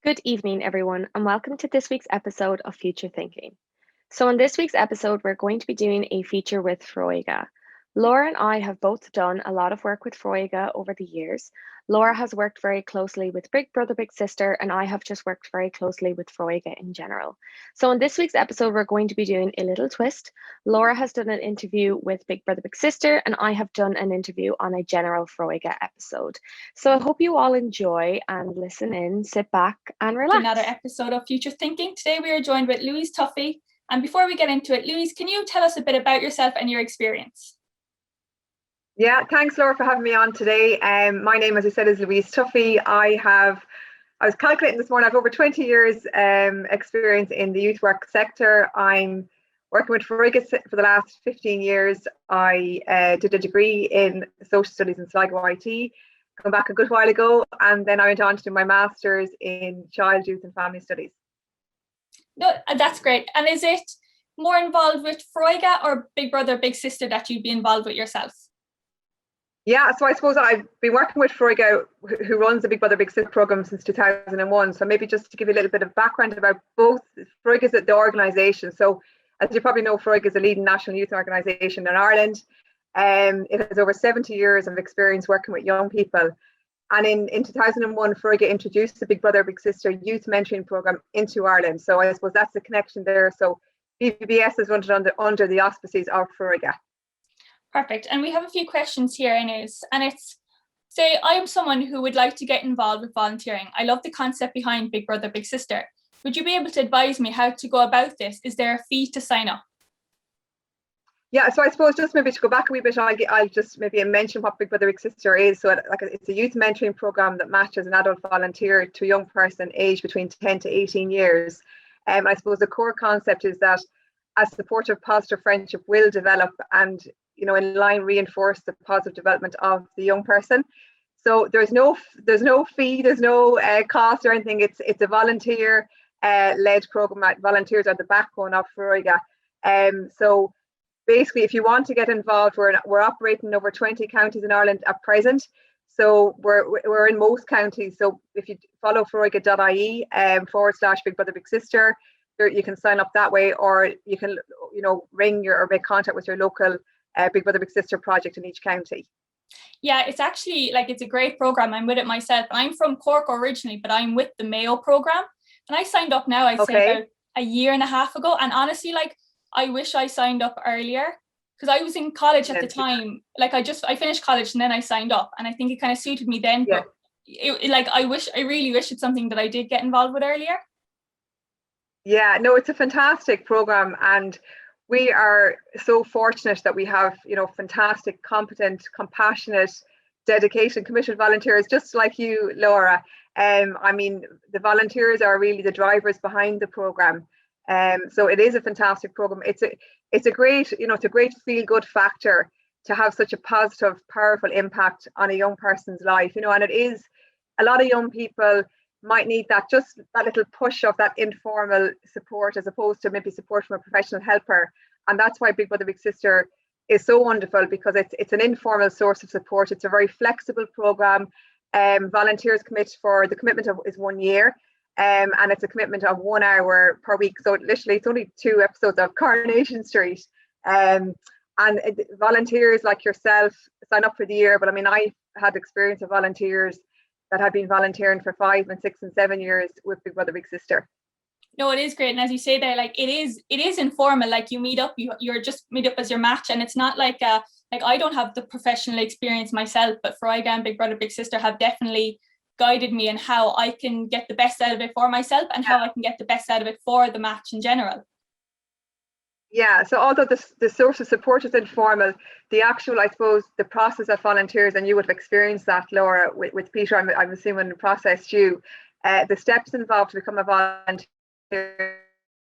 Good evening, everyone, and welcome to this week's episode of Future Thinking. So, in this week's episode, we're going to be doing a feature with Foroige. Laura and I have both done a lot of work with Foroige over the years. Laura has worked very closely with Big Brother, Big Sister, and I have just worked very closely with Foroige in general. So, in this week's episode, we're going to be doing a little twist. Laura has done an interview with Big Brother, Big Sister, and I have done an interview on a general Foroige episode. So, I hope you all enjoy and listen in, sit back, and relax. Another episode of Future Thinking. Today, we are joined with Louise Tuffy. And before we get into it, Louise, can you tell us a bit about yourself and your experience? Yeah, thanks, Laura, for having me on today. My name, as I said, is Louise Tuffy. I was calculating this morning, I have over 20 years experience in the youth work sector. I'm working with Foróige for the last 15 years. I did a degree in social studies in Sligo IT, come back a good while ago, and then I went on to do my master's in child, youth and family studies. No, that's great. And is it more involved with Fuega or Big Brother, Big Sister that you'd be involved with yourself? Yeah, so I suppose I've been working with Foroige, who runs the Big Brother Big Sister program since 2001. So maybe just to give you a little bit of background about both, Foroige is the organisation. So as you probably know, Foroige is a leading national youth organisation in Ireland. It has over 70 years of experience working with young people. And in 2001, Foroige introduced the Big Brother Big Sister youth mentoring program into Ireland. So I suppose that's the connection there. So BBS is run under the auspices of Foroige. Perfect. And we have a few questions here, Inez. And it's, say I am someone who would like to get involved with volunteering. I love the concept behind Big Brother, Big Sister. Would you be able to advise me how to go about this? Is there a fee to sign up? Yeah, so I suppose just maybe to go back a wee bit, I'll just maybe mention what Big Brother Big Sister is. So it's a youth mentoring program that matches an adult volunteer to a young person aged between 10 to 18 years. I suppose the core concept is that a supportive, positive friendship will develop and, in line reinforce the positive development of the young person. So there's no fee, there's no cost or anything. It's a volunteer led program. Volunteers are the backbone of Foroige. So basically, if you want to get involved, we're operating in over 20 counties in Ireland at present. So we're in most counties. So if you follow foroige.ie / Big Brother Big Sister, you can sign up that way, or you can ring or make contact with your local Big Brother Big Sister project in each county. Yeah, it's actually it's a great program. I'm with it myself. I'm from Cork originally, but I'm with the Mayo program, and I signed up now. I'd say about a year and a half ago, and honestly, I wish I signed up earlier, because I was in college at the time. I finished college and then I signed up, and I think it kind of suited me then. Yeah. But I really wish it's something that I did get involved with earlier. Yeah, no, it's a fantastic program, and we are so fortunate that we have, fantastic, competent, compassionate, dedicated, committed volunteers just like you, Laura. The volunteers are really the drivers behind the program. So it is a fantastic program. It's a great, it's a great feel-good factor to have such a positive, powerful impact on a young person's life, and it is, a lot of young people might need that little push of that informal support, as opposed to maybe support from a professional helper. And that's why Big Brother Big Sister is so wonderful, because it's an informal source of support. It's a very flexible program. Volunteers commit for the commitment is 1 year. And it's a commitment of 1 hour per week. So literally it's only 2 episodes of Coronation Street. Volunteers like yourself sign up for the year. But I had experience of volunteers that had been volunteering for 5 and 6 and 7 years with Big Brother Big Sister. No, it is great. And as you say there, it is informal. You meet up, you're just meet up as your match. And it's not I don't have the professional experience myself, but Foroige and Big Brother Big Sister have definitely guided me in how I can get the best out of it for myself, and how I can get the best out of it for the match in general. Yeah, so although the source of support is informal, the actual, I suppose, the process of volunteers, and you would have experienced that, Laura, with Peter, I'm assuming the process too, the steps involved to become a volunteer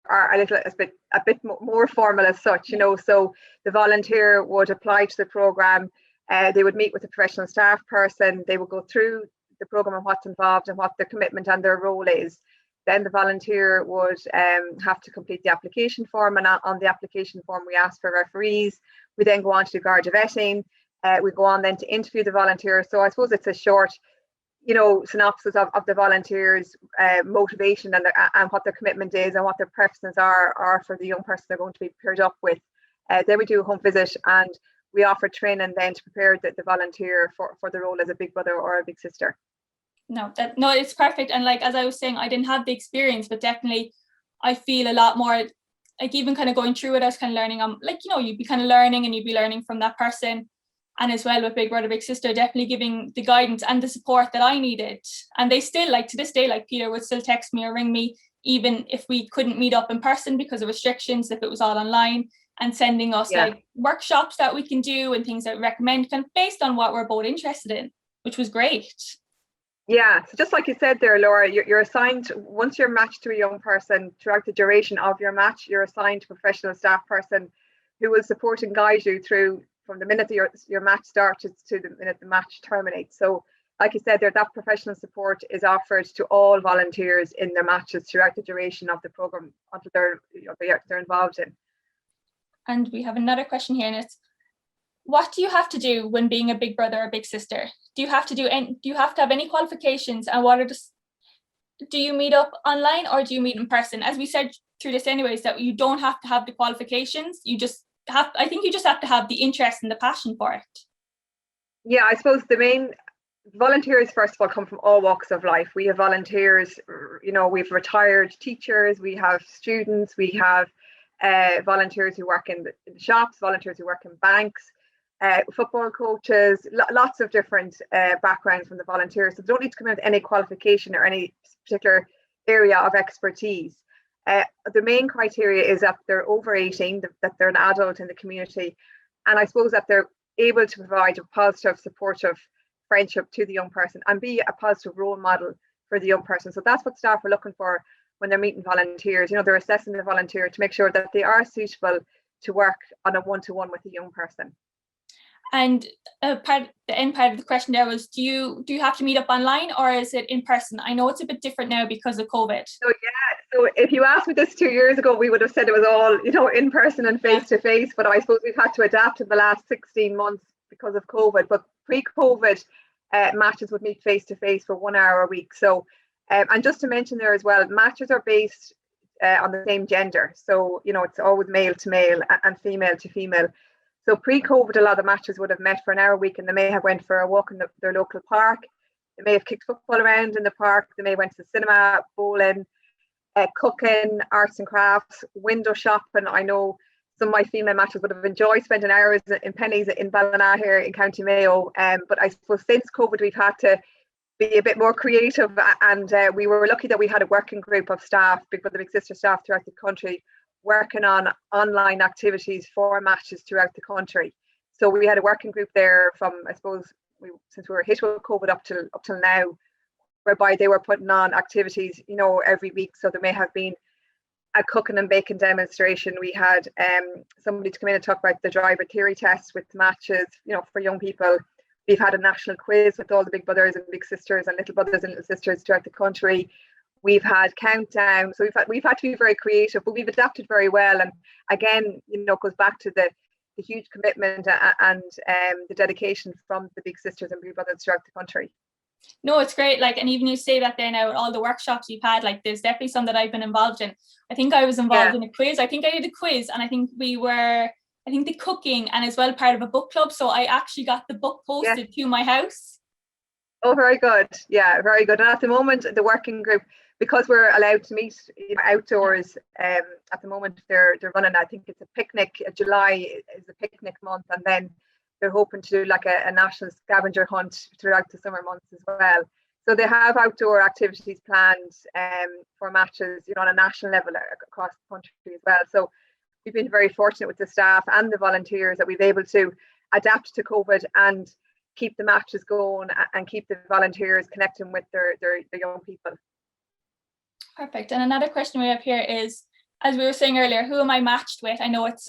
are a bit more formal as such, so the volunteer would apply to the programme, they would meet with a professional staff person, they would go through the programme and what's involved and what their commitment and their role is. Then the volunteer would have to complete the application form, and on the application form we ask for referees. We then go on to do Garda vetting. We go on then to interview the volunteer. So I suppose it's a short synopsis of the volunteers' motivation and what their commitment is and what their preferences are for the young person they're going to be paired up with. Then we do a home visit, and we offer training then to prepare the volunteer for the role as a big brother or a big sister. No, it's perfect. And like, as I was saying, I didn't have the experience, but definitely I feel a lot more like, even kind of going through it, I was kind of learning, you'd be kind of learning, and you'd be learning from that person. And as well with Big Brother, Big Sister, definitely giving the guidance and the support that I needed. And they still, like, to this day, like, Peter would still text me or ring me, even if we couldn't meet up in person because of restrictions, if it was all online, and sending us like workshops that we can do and things that we recommend, kind of based on what we're both interested in, which was great. Yeah, so just like you said there, Laura, you're assigned, once you're matched to a young person, throughout the duration of your match, you're assigned a professional staff person who will support and guide you through from the minute your match starts to the minute the match terminates. So like you said there, that professional support is offered to all volunteers in their matches throughout the duration of the programme until they're involved in. And we have another question here, and it's, what do you have to do when being a big brother or big sister? Do you have to have any qualifications, and do you meet up online or do you meet in person? As we said through this anyways, that you don't have to have the qualifications, I think you just have to have the interest and the passion for it. Yeah, I suppose the main volunteers, first of all, come from all walks of life. We have volunteers, we've retired teachers, we have students, we have volunteers who work in the shops, volunteers who work in banks, football coaches, lots of different backgrounds from the volunteers. So they don't need to come in with any qualification or any particular area of expertise. The main criteria is that they're over 18, that they're an adult in the community, and I suppose that they're able to provide a positive, supportive friendship to the young person and be a positive role model for the young person. So that's what staff are looking for when they're meeting volunteers. They're assessing the volunteer to make sure that they are suitable to work on a one-to-one with a young person. And the end part of the question there was, do you have to meet up online or is it in person? I know it's a bit different now because of COVID. So if you asked me this 2 years ago, we would have said it was all, in person and face to face, but I suppose we've had to adapt in the last 16 months because of COVID. But pre-COVID, matches would meet face to face for 1 hour a week. So, and just to mention there as well, matches are based on the same gender. So, it's always male to male and female to female. So pre-COVID, a lot of matches would have met for an hour a week, and they may have went for a walk in their local park. They may have kicked football around in the park. They may have went to the cinema, bowling, cooking, arts and crafts, window shopping. I know some of my female matches would have enjoyed spending hours in Pennies in Ballina here in County Mayo. But I suppose since COVID, we've had to be a bit more creative, and we were lucky that we had a working group of staff, Big Brother Big Sister staff throughout the country, working on online activities for matches throughout the country. So we had a working group there from, I suppose, since we were hit with COVID up till now, whereby they were putting on activities, every week. So there may have been a cooking and baking demonstration. We had somebody to come in and talk about the driver theory test with matches, for young people. We've had a national quiz with all the big brothers and big sisters and little brothers and little sisters throughout the country. We've had countdown. So we've had to be very creative, but we've adapted very well. And again, goes back to the huge commitment and the dedication from the big sisters and big brothers throughout the country. No, it's great. And even you say that there now, all the workshops you've had, there's definitely some that I've been involved in. I think I was involved in a quiz. I think I did a quiz, and I think the cooking and as well part of a book club. So I actually got the book posted to my house. Oh, very good. Yeah, very good. And at the moment, the working group, because we're allowed to meet outdoors, at the moment they're running, I think it's a picnic. July is a picnic month, and then they're hoping to do a national scavenger hunt throughout the summer months as well. So they have outdoor activities planned for matches, on a national level across the country as well. So we've been very fortunate with the staff and the volunteers that we've been able to adapt to COVID and keep the matches going and keep the volunteers connecting with their young people. Perfect. And another question we have here is, as we were saying earlier, who am I matched with? I know it's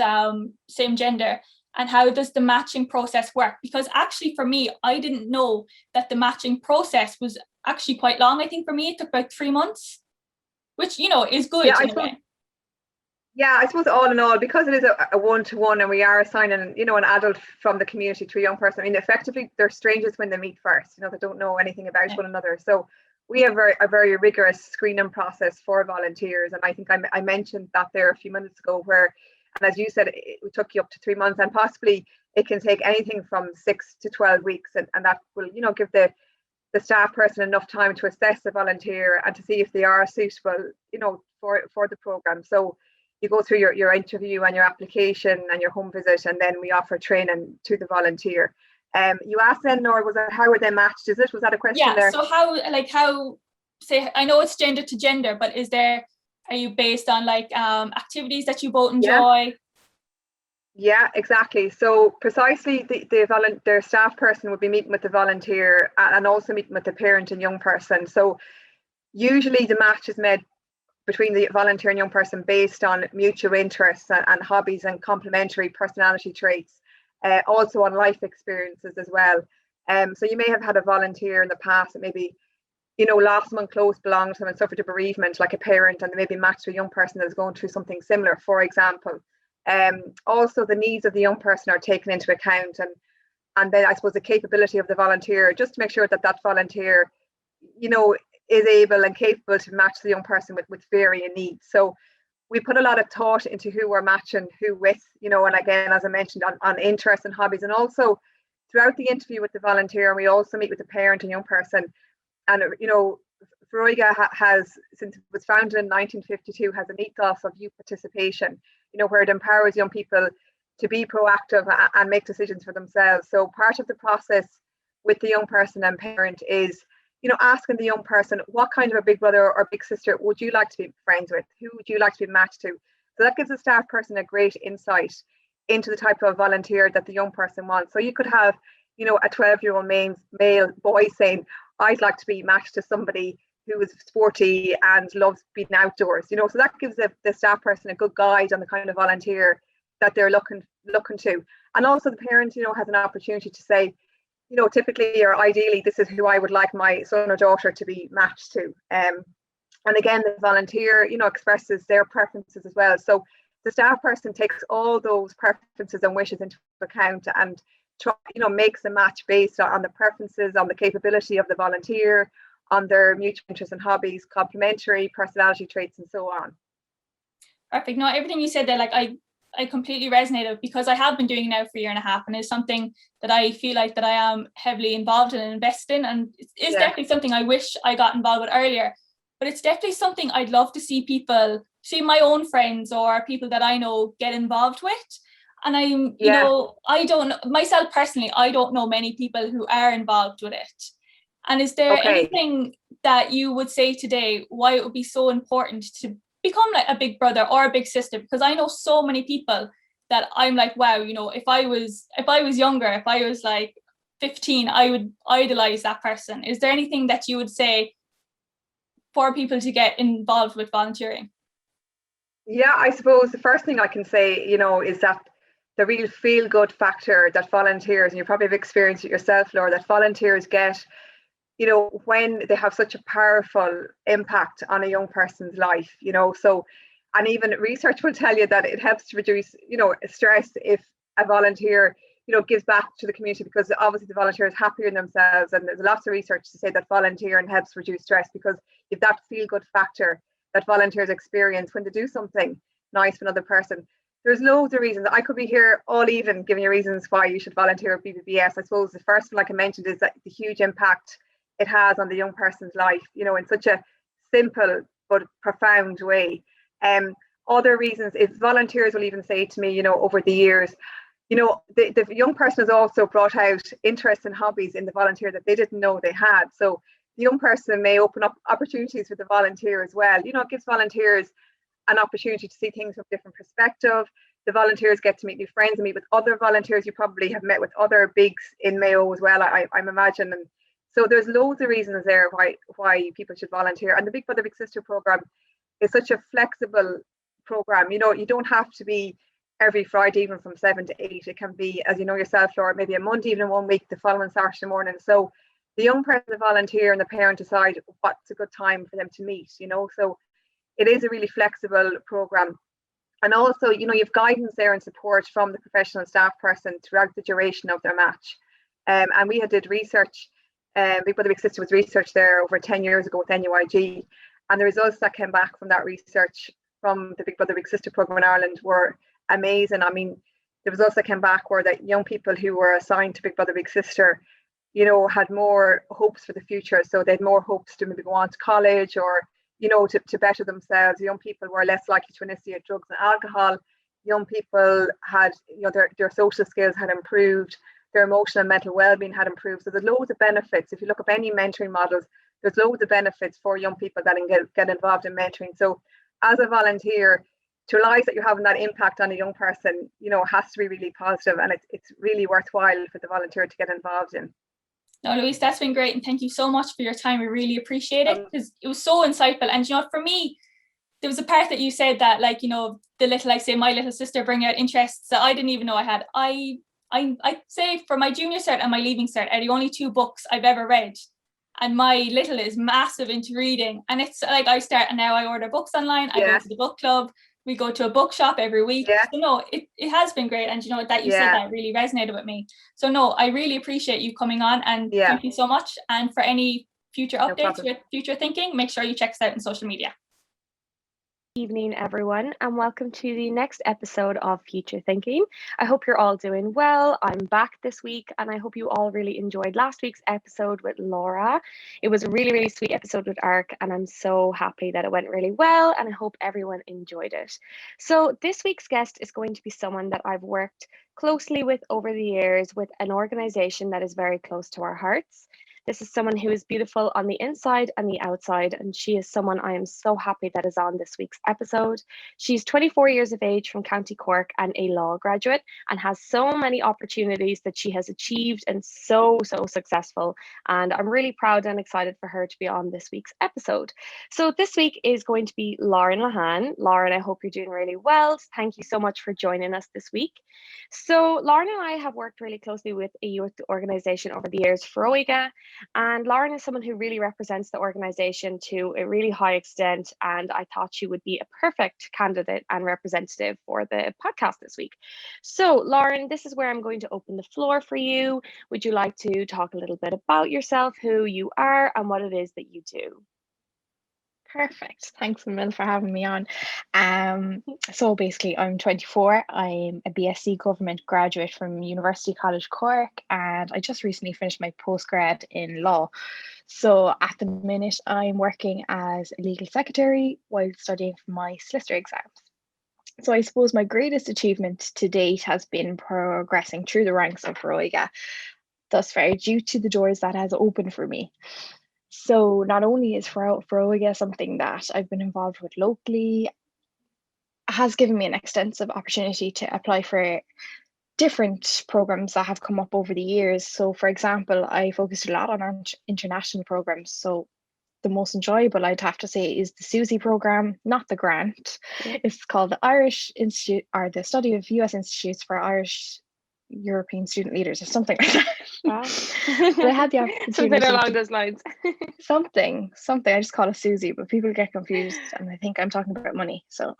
same gender. And how does the matching process work? Because actually for me, I didn't know that the matching process was actually quite long. I think for me, it took about 3 months, which, is good. Yeah, I suppose all in all, because it is a one-to-one and we are assigning, an adult from the community to a young person, I mean, effectively they're strangers when they meet first, they don't know anything about one another. So we have a very rigorous screening process for volunteers. And I think I mentioned that there a few minutes ago and as you said, it took you up to 3 months, and possibly it can take anything from 6 to 12 weeks. And that will, give the staff person enough time to assess the volunteer and to see if they are suitable, for the program. So you go through your interview and your application and your home visit, and then we offer training to the volunteer. You asked then, Nora, how were they matched? Was that a question there? So how say, I know it's gender to gender, but are you based on activities that you both enjoy? Yeah, exactly. So precisely their staff person would be meeting with the volunteer and also meeting with the parent and young person. So usually the match is made between the volunteer and young person based on mutual interests and hobbies and complementary personality traits, also on life experiences as well. So you may have had a volunteer in the past that maybe, lost someone close belonged to them and suffered a bereavement, like a parent, and they may be matched to a young person that is going through something similar, for example. Also, the needs of the young person are taken into account, and then I suppose the capability of the volunteer, just to make sure that volunteer, is able and capable to match the young person with varying needs. So we put a lot of thought into who we're matching who with, and again, as I mentioned, on interests and hobbies. And also throughout the interview with the volunteer, we also meet with the parent and young person. And, Foroige has, since it was founded in 1952, has an ethos of youth participation, where it empowers young people to be proactive and make decisions for themselves. So part of the process with the young person and parent is, asking the young person, what kind of a big brother or big sister would you like to be friends with? Who would you like to be matched to? So that gives the staff person a great insight into the type of volunteer that the young person wants. So you could have, a 12-year-old male boy saying, I'd like to be matched to somebody who is sporty and loves being outdoors, so that gives the staff person a good guide on the kind of volunteer that they're looking to. And also the parent, has an opportunity to say, typically or ideally, this is who I would like my son or daughter to be matched to. And again, the volunteer, expresses their preferences as well. So the staff person takes all those preferences and wishes into account and makes a match based on the preferences, on the capability of the volunteer, on their mutual interests and hobbies, complementary personality traits, and so on. Perfect. No, everything you said there, I completely resonated, because I have been doing it now for a year and a half, and it's something that I feel like that I am heavily involved in and invested in, and it's definitely something I wish I got involved with earlier. But it's definitely something I'd love to see my own friends or people that I know get involved with. And I don't know, myself personally, I don't know many people who are involved with it. And is there anything that you would say today why it would be so important to become like a big brother or a big sister? Because I know so many people that I'm like, wow, if I was younger, if I was like 15, I would idolize that person. Is there anything that you would say for people to get involved with volunteering? Yeah, I suppose the first thing I can say, is that the real feel-good factor that volunteers, and you probably have experienced it yourself, Laura, that volunteers get, when they have such a powerful impact on a young person's life, so, and even research will tell you that it helps to reduce, stress if a volunteer, gives back to the community, because obviously the volunteer is happier in themselves. And there's lots of research to say that volunteering helps reduce stress, because if that feel-good factor that volunteers experience when they do something nice for another person. There's loads of reasons. I could be here all evening giving you reasons why you should volunteer at BBBS. I suppose the first one, like I mentioned, is that the huge impact it has on the young person's life, in such a simple but profound way. Other reasons is volunteers will even say to me, over the years, the young person has also brought out interests and hobbies in the volunteer that they didn't know they had. So the young person may open up opportunities for the volunteer as well. It gives volunteers an opportunity to see things from a different perspective. The volunteers get to meet new friends and meet with other volunteers. You probably have met with other bigs in Mayo as well, I'm imagining. And so there's loads of reasons there why people should volunteer. And the Big Brother Big Sister program is such a flexible program. You don't have to be every Friday evening from 7 to 8. It can be, as you know yourself, Laura, maybe a Monday evening one week, the following Saturday morning. So the young person, the volunteer, and the parent decide what's a good time for them to meet. So it is a really flexible program. And also, you have guidance there and support from the professional staff person throughout the duration of their match. And we did research. Big Brother Big Sister was researched there over 10 years ago with NUIG, and the results that came back from that research from the Big Brother Big Sister program in Ireland were amazing. I mean, the results that came back were that young people who were assigned to Big Brother Big Sister, had more hopes for the future. So they had more hopes to maybe go on to college or, to better themselves. Young people were less likely to initiate drugs and alcohol. Young people had, their social skills had improved. Their emotional and mental well-being had improved. So there's loads of benefits. If you look up any mentoring models, there's loads of benefits for young people that get involved in mentoring. So as a volunteer, to realize that you're having that impact on a young person, has to be really positive, and it's really worthwhile for the volunteer to get involved in. No, Louise, that's been great, and thank you so much for your time. We really appreciate it, because it was so insightful. And for me, there was a part that you said that, like, the little, like, say, my little sister bring out interests that I didn't even know I had. I'd say for my junior cert and my leaving cert are the only 2 books I've ever read. And my little is massive into reading. And it's like I order books online. I go to the book club. We go to a bookshop every week. Yeah. So no, it has been great. And that you said that really resonated with me. So no, I really appreciate you coming on, and thank you so much. And for any future updates with Future Thinking, make sure you check us out on social media. Evening, everyone, and welcome to the next episode of Future Thinking. I hope you're all doing well. I'm back this week, and I hope you all really enjoyed last week's episode with Laura. It was a really, really sweet episode with Ark, and I'm so happy that it went really well, and I hope everyone enjoyed it. So this week's guest is going to be someone that I've worked closely with over the years with an organization that is very close to our hearts. This is someone who is beautiful on the inside and the outside, and she is someone I am so happy that is on this week's episode. She's 24 years of age from County Cork and a law graduate, and has so many opportunities that she has achieved and so successful. And I'm really proud and excited for her to be on this week's episode. So this week is going to be Lauren Lehane. Lauren, I hope you're doing really well. Thank you so much for joining us this week. So Lauren and I have worked really closely with a youth organisation over the years, Foróige. And Lauren is someone who really represents the organisation to a really high extent, and I thought she would be a perfect candidate and representative for the podcast this week. So Lauren, this is where I'm going to open the floor for you. Would you like to talk a little bit about yourself, who you are, and what it is that you do? Perfect. Thanks, Emil, for having me on. So basically, I'm 24. I'm a BSc Government graduate from University College Cork, and I just recently finished my postgrad in law. So at the minute, I'm working as a legal secretary while studying for my solicitor exams. So I suppose my greatest achievement to date has been progressing through the ranks of Foroige thus far, due to the doors that has opened for me. So not only is Foroige something that I've been involved with locally, has given me an extensive opportunity to apply for different programs that have come up over the years. So for example, I focused a lot on international programs. So the most enjoyable, I'd have to say, is the SUSI program, not the grant. It's called the Irish Institute, or the Study of US Institutes for Irish European Student Leaders, or something like that. Wow. But I had the opportunity something along those lines. something I just call it Susie, but people get confused and I think I'm talking about money. So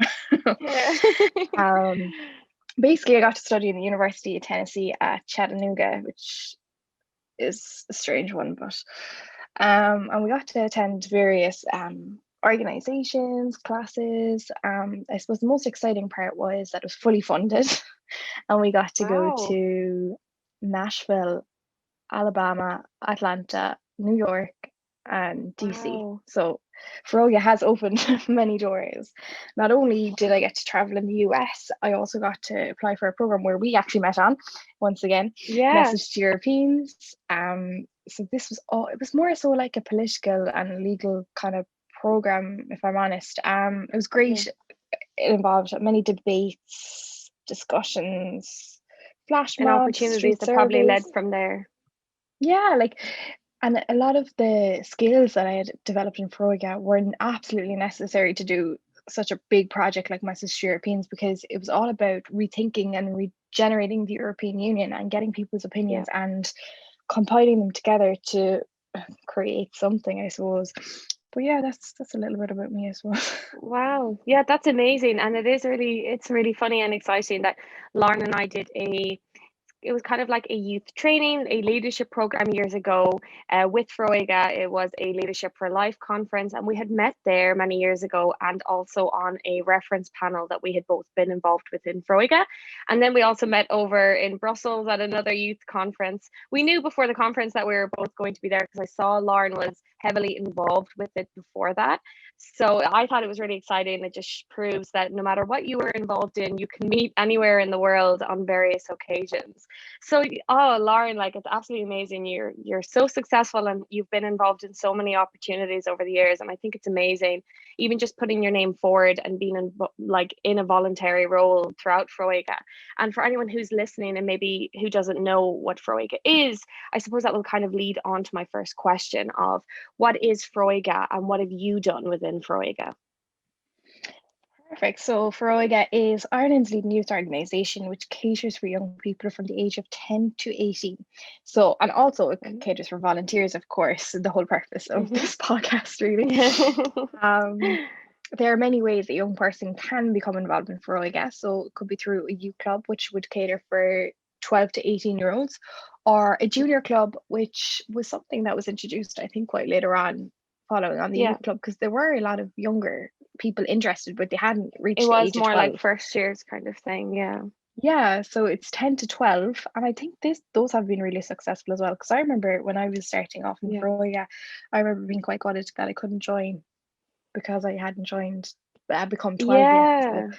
basically I got to study in the University of Tennessee at Chattanooga, which is a strange one, but and we got to attend various organizations, classes. I suppose the most exciting part was that it was fully funded and we got to go to Nashville, Alabama, Atlanta, New York, and DC. So Foroige has opened many doors. Not only did I get to travel in the US, I also got to apply for a program where we actually met on, once again, Message to Europeans. So this was it was more so like a political and legal kind of program, if I'm honest. It was great. It involved many debates, discussions, flash mobs, and opportunities that probably led from there. Yeah, and a lot of the skills that I had developed in Fuega were absolutely necessary to do such a big project like Message to Europeans, because it was all about rethinking and regenerating the European Union and getting people's opinions and compiling them together to create something, I suppose. But yeah, that's a little bit about me as well. Wow. Yeah, that's amazing. And it's really funny and exciting that Lauren and I did it was kind of like a youth training, a leadership program years ago with Fuega. It was a Leadership for Life conference, and we had met there many years ago, and also on a reference panel that we had both been involved with in Fuega. And then we also met over in Brussels at another youth conference. We knew before the conference that we were both going to be there because I saw Lauren was heavily involved with it before that. So I thought it was really exciting. It just proves that no matter what you were involved in, you can meet anywhere in the world on various occasions. So, oh, Lauren, like it's absolutely amazing. You're so successful and you've been involved in so many opportunities over the years, and I think it's amazing. Even just putting your name forward and being in a voluntary role throughout Fuega. And for anyone who's listening and maybe who doesn't know what Fuega is, I suppose that will kind of lead on to my first question of what is Fuega and what have you done within Fuega? Perfect. So Foróige is Ireland's leading youth organisation, which caters for young people from the age of 10 to 18. So, and also it caters for volunteers, of course, the whole purpose of this podcast, really. There are many ways a young person can become involved in Foróige. So it could be through a youth club, which would cater for 12 to 18-year-olds, or a junior club, which was something that was introduced, I think, quite later on following on the youth club, because there were a lot of younger people interested, but they hadn't reached it the was age more of 12. like first years kind of thing. Yeah, so it's 10 to 12, and I think those have been really successful as well, because I remember when I was starting off in Foroige, I remember being quite gutted that I couldn't join because I hadn't become 12 yet. So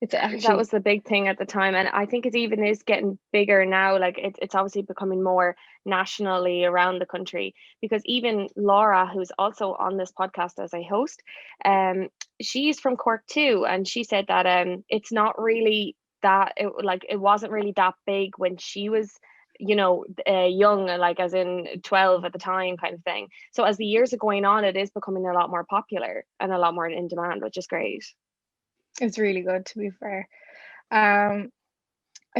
it's actually, that was the big thing at the time, and I think it even is getting bigger now. Like it's obviously becoming more nationally around the country, because even Laura, who's also on this podcast as a host, she's from Cork too, and she said that it's not really that it wasn't really that big when she was young, like as in 12 at the time kind of thing. So as the years are going on, it is becoming a lot more popular and a lot more in demand, which is great. It's really good, to be fair. I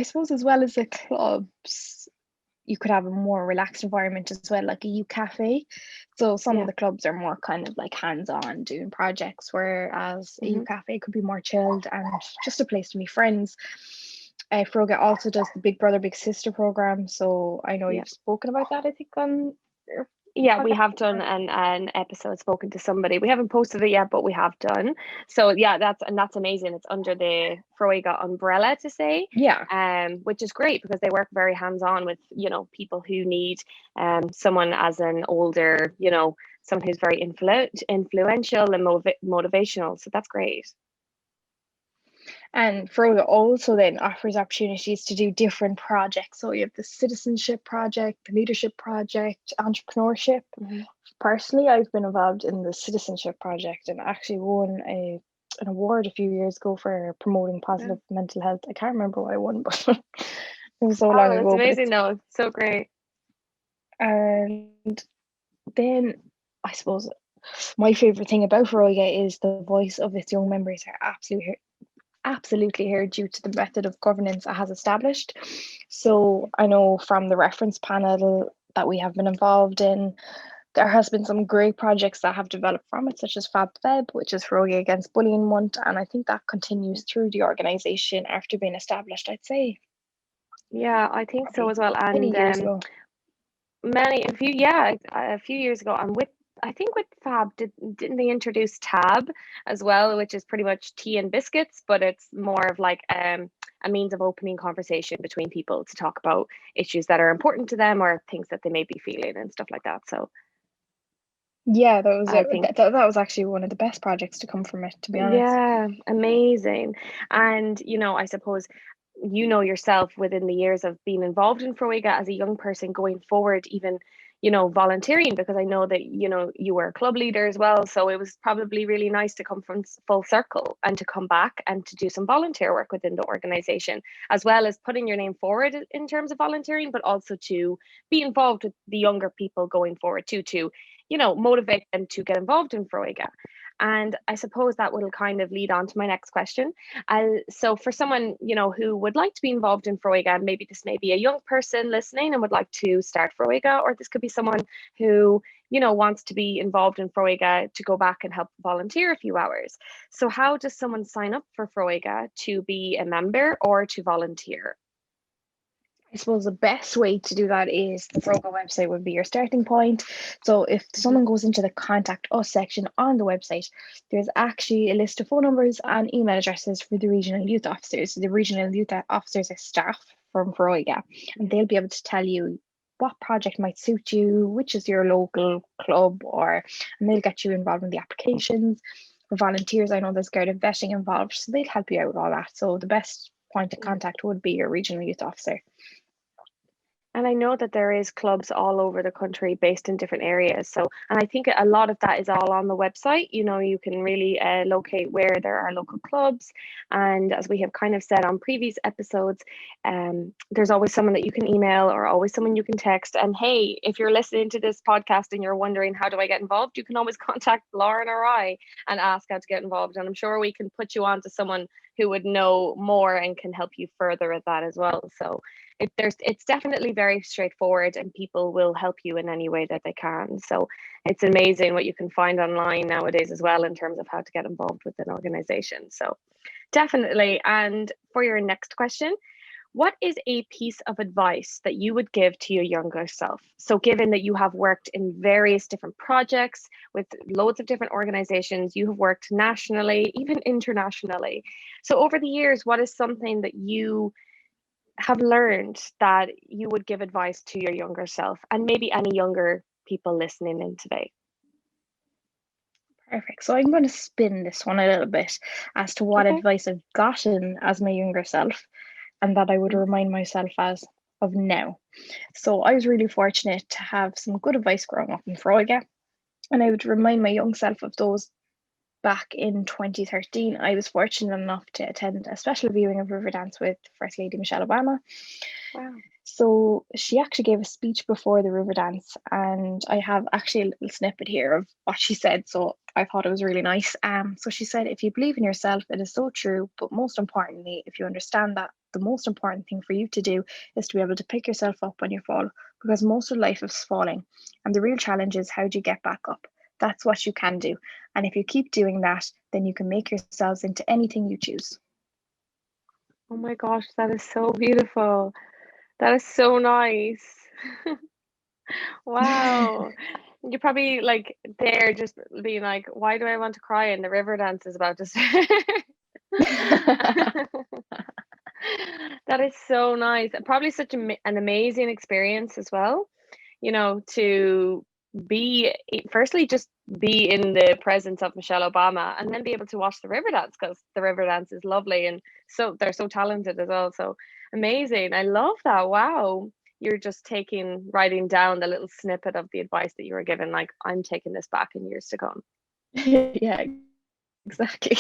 suppose as well as the clubs, you could have a more relaxed environment as well, like a youth cafe. So some of the clubs are more kind of like hands-on doing projects, whereas a youth cafe could be more chilled and just a place to meet friends. Foroige also does the Big Brother Big Sister program, so I know you've spoken about that, I think, on we have done an episode, spoken to somebody. We haven't posted it yet, but we have done. So that's amazing. It's under the Foroige umbrella, to say, which is great because they work very hands-on with people who need someone as an older, someone who's very influential and motivational. So that's great. And Foroige also then offers opportunities to do different projects. So you have the citizenship project, the leadership project, entrepreneurship. Personally, I've been involved in the citizenship project and actually won an award a few years ago for promoting positive mental health. I can't remember what I won, but it was so long ago. It's amazing though. It's so great. And then I suppose my favorite thing about Foroige is the voice of its young members are absolutely here due to the method of governance it has established. So I know from the reference panel that we have been involved in, there has been some great projects that have developed from it, such as Bbbs, which is Foróige Against Bullying Month, and I think that continues through the organisation after being established, I'd say. Yeah, I think so as well. And many years ago. A few years ago, and I think with Fab, didn't they introduce Tab as well, which is pretty much tea and biscuits, but it's more of like a means of opening conversation between people to talk about issues that are important to them or things that they may be feeling and stuff like that. So yeah, that was actually one of the best projects to come from it, to be honest. Yeah, amazing. And I suppose yourself within the years of being involved in Fuega as a young person going forward, even volunteering, because I know that you were a club leader as well, so it was probably really nice to come from full circle and to come back and to do some volunteer work within the organization, as well as putting your name forward in terms of volunteering, but also to be involved with the younger people going forward too, to motivate them to get involved in Fuega. And I suppose that will kind of lead on to my next question. So for someone, who would like to be involved in Fuega, maybe this may be a young person listening and would like to start Fuega, or this could be someone who, wants to be involved in Foróige to go back and help volunteer a few hours. So how does someone sign up for Foróige to be a member or to volunteer? I suppose the best way to do that is the Foróige website would be your starting point. So if someone goes into the contact us section on the website, there's actually a list of phone numbers and email addresses for the regional youth officers. The regional youth officers are staff from Foróige, and they'll be able to tell you what project might suit you, which is your local club, and they'll get you involved in the applications. For volunteers, I know there's Garda vetting involved, so they'll help you out with all that. So the best point of contact would be your regional youth officer. And I know that there is clubs all over the country based in different areas. So, and I think a lot of that is all on the website. You can really locate where there are local clubs. And as we have kind of said on previous episodes, there's always someone that you can email or always someone you can text. And hey, if you're listening to this podcast and you're wondering, how do I get involved? You can always contact Lauren or I and ask how to get involved. And I'm sure we can put you on to someone who would know more and can help you further at that as well. So it's definitely very straightforward, and people will help you in any way that they can. So it's amazing what you can find online nowadays as well in terms of how to get involved with an organization. So definitely. And for your next question, what is a piece of advice that you would give to your younger self? So given that you have worked in various different projects with loads of different organizations, you have worked nationally, even internationally. So over the years, what is something that you have learned that you would give advice to your younger self, and maybe any younger people listening in today? Perfect. So I'm going to spin this one a little bit as to what advice I've gotten as my younger self, and that I would remind myself of now. So I was really fortunate to have some good advice growing up in Foróige, and I would remind my young self of those. Back in 2013, I was fortunate enough to attend a special viewing of Riverdance with First Lady Michelle Obama. Wow. So she actually gave a speech before the Riverdance, and I have actually a little snippet here of what she said. So I thought it was really nice. So she said, "If you believe in yourself, it is so true. But most importantly, if you understand that the most important thing for you to do is to be able to pick yourself up when you fall, because most of life is falling. And the real challenge is, how do you get back up? That's what you can do. And if you keep doing that, then you can make yourselves into anything you choose." Oh my gosh, that is so beautiful. That is so nice. Wow. You're probably like there just being like, why do I want to cry? And the river dance is about to start. That is so nice. Probably such an amazing experience as well, to be, firstly, just be in the presence of Michelle Obama, and then be able to watch the river dance, because the river dance is lovely, and so they're so talented as well. So amazing. I love that. Wow. You're just writing down the little snippet of the advice that you were given, like, I'm taking this back in years to come. Yeah, exactly.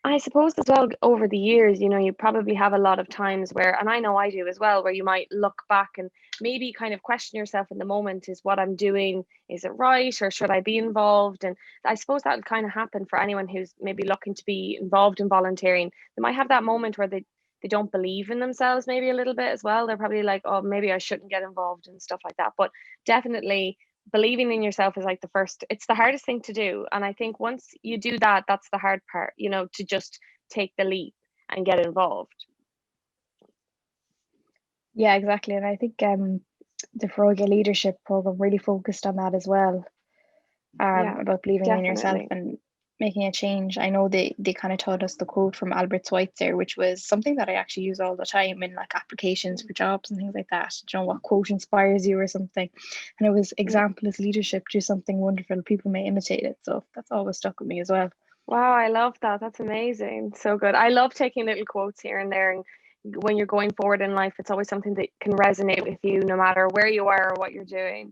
I suppose as well, over the years, you probably have a lot of times where, and I know I do as well, where you might look back and maybe kind of question yourself in the moment, is what I'm doing, is it right, or should I be involved? And I suppose that would kind of happen for anyone who's maybe looking to be involved in volunteering. They might have that moment where they don't believe in themselves maybe a little bit as well. They're probably like, oh, maybe I shouldn't get involved and stuff like that. But definitely believing in yourself is like it's the hardest thing to do. And I think once you do that, that's the hard part, to just take the leap and get involved. Yeah, exactly. And I think the Foróige leadership program really focused on that as well, about believing in yourself and making a change. I know they kind of taught us the quote from Albert Schweitzer, which was something that I actually use all the time in like applications for jobs and things like that. What quote inspires you or something? And it was, example is leadership, do something wonderful, people may imitate it. So that's always stuck with me as well. Wow, I love that. That's amazing. So good. I love taking little quotes here and there, and when you're going forward in life, it's always something that can resonate with you no matter where you are or what you're doing.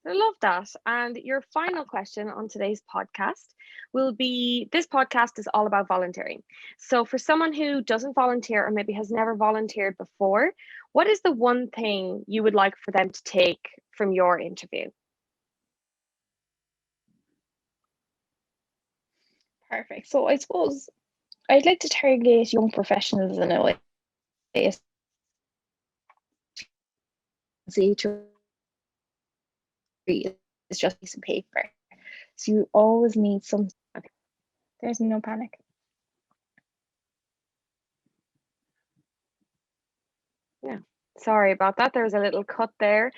I love that. And your final question on today's podcast will be, this podcast is all about volunteering. So for someone who doesn't volunteer or maybe has never volunteered before, what is the one thing you would like for them to take from your interview? Perfect. So I suppose I'd like to target young professionals in a way. See to is just a piece of paper. So you always need some. There's no panic. Yeah, sorry about that. There was a little cut there.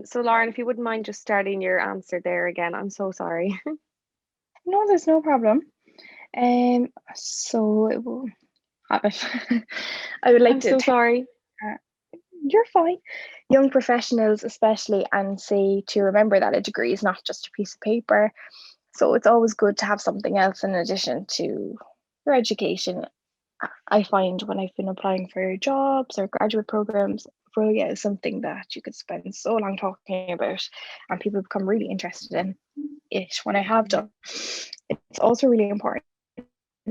So Lauren, if you wouldn't mind just starting your answer there again, I'm so sorry. No, there's no problem. So it will have it. I would like I'm to so sorry. You're fine. Young professionals, especially, and say to remember that a degree is not just a piece of paper. So it's always good to have something else in addition to your education. I find when I've been applying for jobs or graduate programs, Foroige is something that you could spend so long talking about, and people become really interested in it when I have done. It's also really important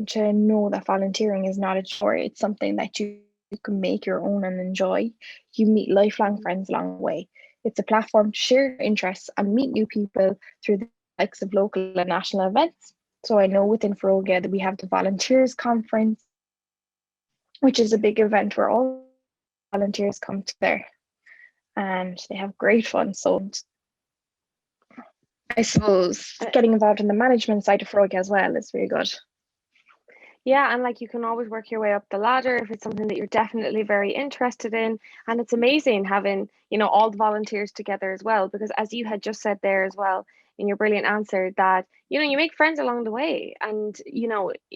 to know that volunteering is not a chore, it's something that you can make your own and enjoy. You meet lifelong friends along the way. It's a platform to share interests and meet new people through the likes of local and national events. So I know within Foroige that we have the Volunteers Conference, which is a big event where all volunteers come together and they have great fun. So I suppose getting involved in the management side of Foroige as well is really good. Yeah, and like you can always work your way up the ladder if it's something that you're definitely very interested in. And it's amazing having, all the volunteers together as well, because as you had just said there as well in your brilliant answer, that, you make friends along the way. And,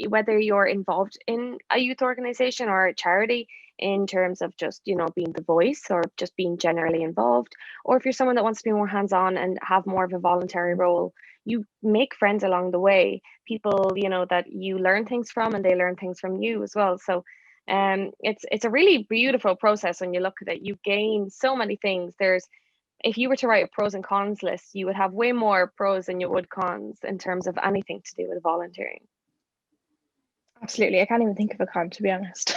whether you're involved in a youth organization or a charity in terms of just, being the voice or just being generally involved, or if you're someone that wants to be more hands-on and have more of a voluntary role, you make friends along the way, people that you learn things from and they learn things from you as well. So it's a really beautiful process when you look at it. You gain so many things. If you were to write a pros and cons list, you would have way more pros than you would cons in terms of anything to do with volunteering. Absolutely. I can't even think of a con, to be honest.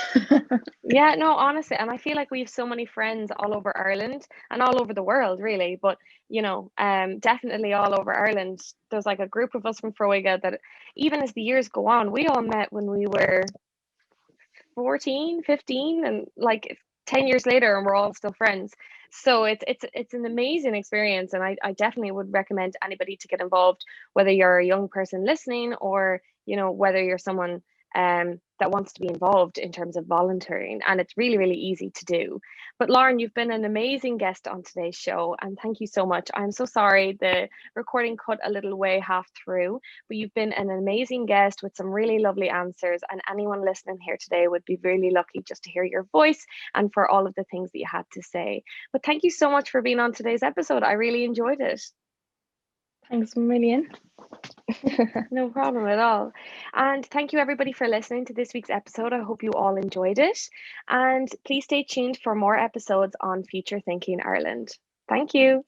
Yeah, no, honestly, and I feel like we have so many friends all over Ireland and all over the world, really. But definitely all over Ireland. There's like a group of us from Foroige that, even as the years go on, we all met when we were 14, 15, and like 10 years later, and we're all still friends. So it's an amazing experience, and I definitely would recommend anybody to get involved, whether you're a young person listening or whether you're someone that wants to be involved in terms of volunteering. And it's really, really easy to do. But Lauren, you've been an amazing guest on today's show, and thank you so much. I'm so sorry the recording cut a little way half through, but you've been an amazing guest with some really lovely answers, and anyone listening here today would be really lucky just to hear your voice and for all of the things that you had to say. But thank you so much for being on today's episode. I really enjoyed it. Thanks a million. No problem at all. And thank you everybody for listening to this week's episode. I hope you all enjoyed it. And please stay tuned for more episodes on Future Thinking Ireland. Thank you.